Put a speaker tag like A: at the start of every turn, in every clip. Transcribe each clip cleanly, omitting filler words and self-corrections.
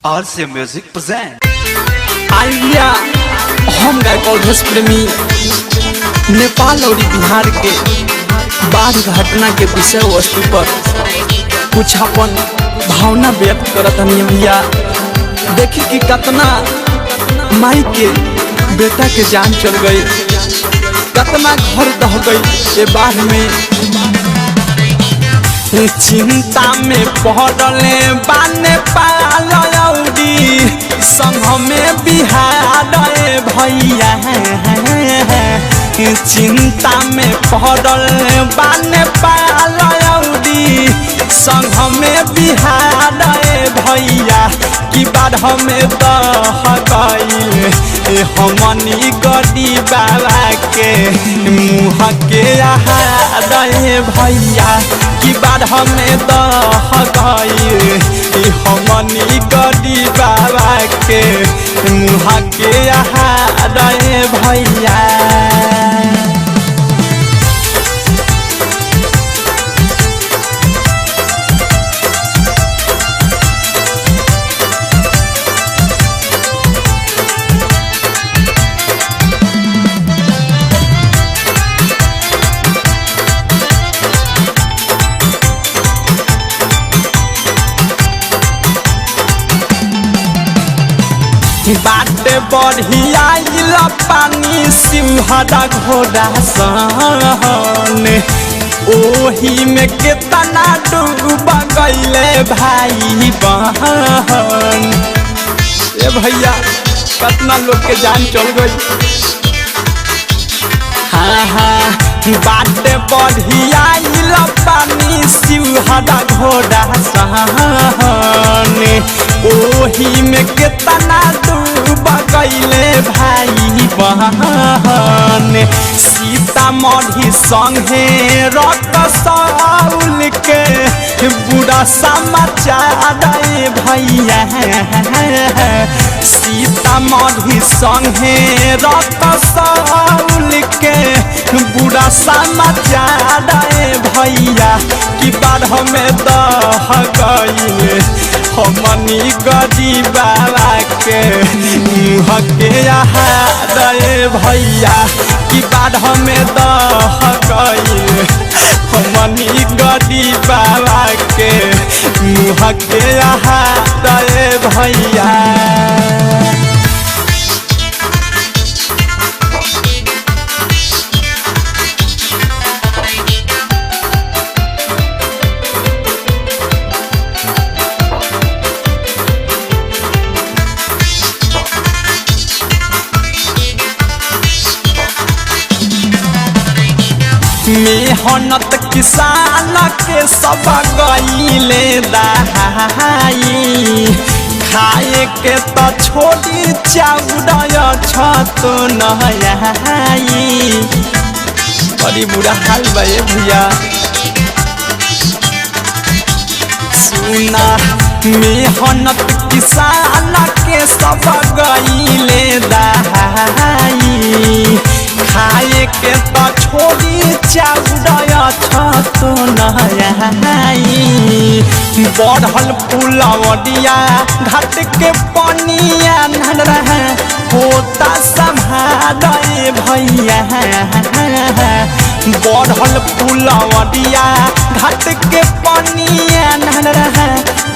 A: RC Music present
B: idea हम गायक प्रेमी नेपाल और बिहार के बाढ़ घटना के विषय वस्तु पर कुछ अपन भावना व्यक्त करत हनी भैया। देखी कि कितना माई के बेटा के जान चल गई, कितना घर दह गई ये बाढ़ में। चिंता में पड़ले बाने पालौडी संग में बिहार भैया। चिंता में पड़ले बाने पालौडी संग में बिहार भैया की बाढ़ में दह गईल हमनी गड़ी बाबा के मुँह के आहार भैया की बाढ़ में दह गईल हमनी गड़ी बाबा के मुँह के आहार भैया। बाटे बढ़िया पानी सिंहरा घोड़ा सन ओही में कितना डूब गईले भाई बहन। ए भैया कितना लोग के जान चल गई। हाँ बाटे बढ़िया पानी सिंहरा घोड़ा सन ओही में कितना डूब गईले भाई बहन। सीतामढ़ी संगे रक्त साउल के बुरा समाचार भैया। सीतामढ़ी संगे रक्त साउल के बुरा समाचार भैया की बाढ़ में दह गईल हमनी गड़ी बाबा के मुँह के आहार भैया की बाढ़ में दह गईल हमनी गड़ी बाबा के मुँह के आहार भैया। मेहनत किसान के सब गईले दहाई खाए के तो छोड़ी चाउर छत नई। बड़ी बुरा हाल बा भैया। सुना मेहनत किसान के सब गईले दहाई खाए के तो छोड़ी चाउर छत नई। बढ़ल पुलवरिया घाट के पनिया नल रहे होता संभाल भैया। बढ़ल पुलवरिया घाट के पनिया नल रहे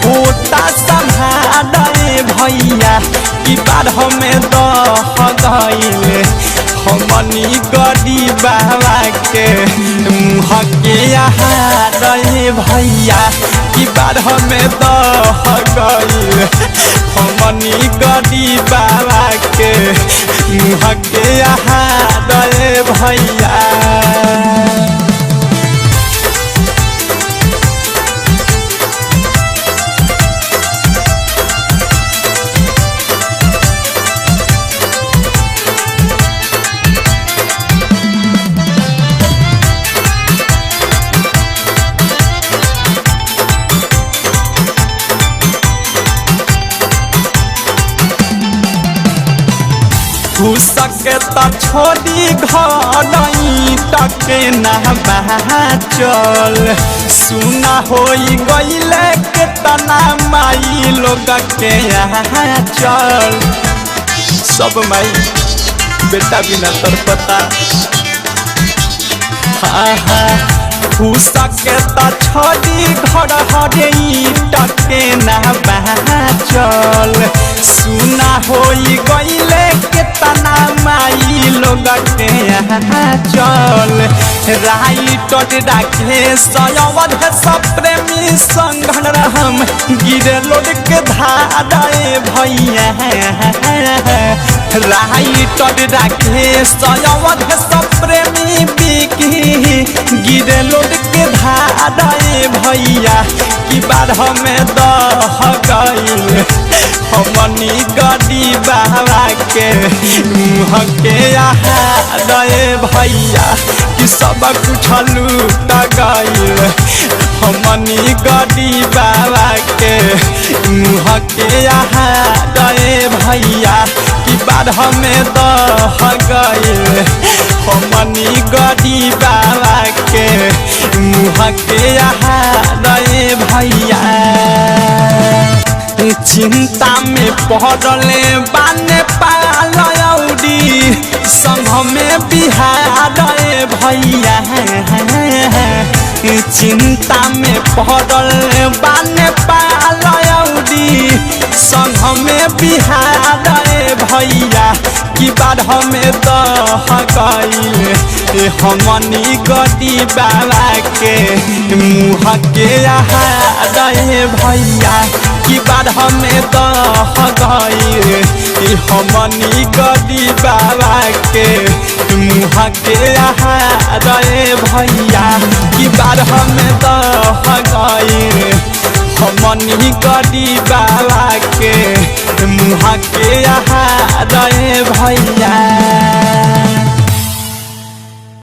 B: होता संभाल भैया की बाढ़ में दह गईल हमनी गड़ी बाबा के मुँह के आहार भैया की बाढ़ में दह गईल हमनी गड़ी बाबा के मुँह के आहार भैया। सके त छोड़ी घर टके ना चल सुना होई गईले के तना माई लोग के यहाँ चल सब माई बेटा बिना तरपता सके त छोड़ी घर हरे टके ना चल सुना होई गईले के तना माई लोग के यहाँ चल राइट डाके सयवध सब प्रेमी संगन रहम गिरे लोड के धारे भैया राइट डाके सयवध सब प्रेमी बिकी गिरे लोड के धारे भैया की बार हमें दह गईल हमनी गड़ी बाबा के मुँह के दे भैया कि सब कुछ लूट गईल हमनी गड़ी बाबा के मुँह के दे भैया कि बार हमें दह गईल हमनी गड़ी बाबा के मुँह के दे भैया चिंता में पड़ले बाने पालौडी संग में बिहार भैया चिंता में पड़ले बाने पालौडी संग में बिहार भैया की बार हमें दह गईल हमनी गड़ी बाबा के मुँह के दे भैया की बार हमें दह गईल हमनी गड़ी बाबा के मुँह के दे भैया की बार हमें दह गईल हमनी गड़ी बाबा के मुँह के दे